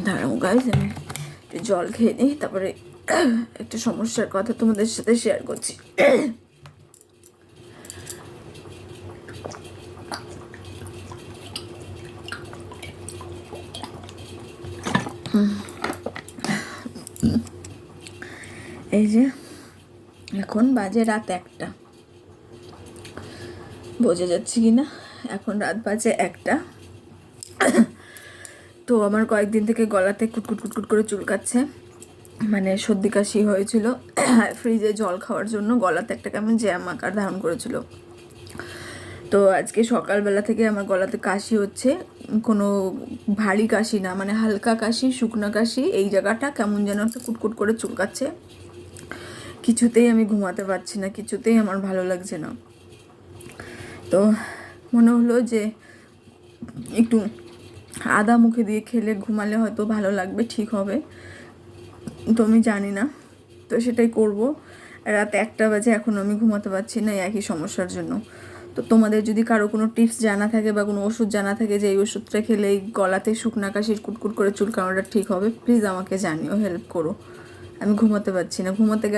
দাঁড়াও গাইস, আমি একটু জল খেয়ে নিই, তারপরে একটা সমস্যার কথা তোমাদের সাথে শেয়ার করছি। এই যে এখন বাজে রাত 1টা, বোঝা যাচ্ছে কি না? এখন রাত বাজে 1টা। তো আমার কয়েকদিন থেকে গলাতে কুটকুট কুটকুট করে চুলকাচ্ছে, মানে সর্দি কাশি হয়েছিল। ফ্রিজে জল খাওয়ার জন্য গলাতে একটা কেমন জ্যাম আকার ধারণ করেছিল। তো আজকে সকালবেলা থেকে আমার গলাতে কাশি হচ্ছে, কোনো ভারী কাশি না, মানে হালকা কাশি, শুকনো কাশি। এই জায়গাটা কেমন যেন একটা কুটকুট করে চুলকাচ্ছে, কিছুতেই আমি ঘুমাতে পারছি না, কিছুতেই আমার ভালো লাগছে না। তো মনে হলো যে একটু আদা মুখে দিয়ে খেলে ঘুমালে হয়তো ভালো লাগবে, ঠিক হবে। তো আমি জানি না, তো সেটাই করব। রাত 1টা বাজে, এখন আমি ঘুমাতে পারছি না একই সমস্যার জন্য। তো তোমাদের যদি কারো কোনো টিপস জানা থাকে বা কোনো ওষুধ জানা থাকে যে এই ওষুধটা খেলে এই গলাতে শুকনা কাশির কুটকুট করে চুলকানোটা ঠিক হবে, প্লিজ আমাকে জানিও, হেল্প করো। আমি ঘুমাতে পারছি না, ঘুমাতে গেলে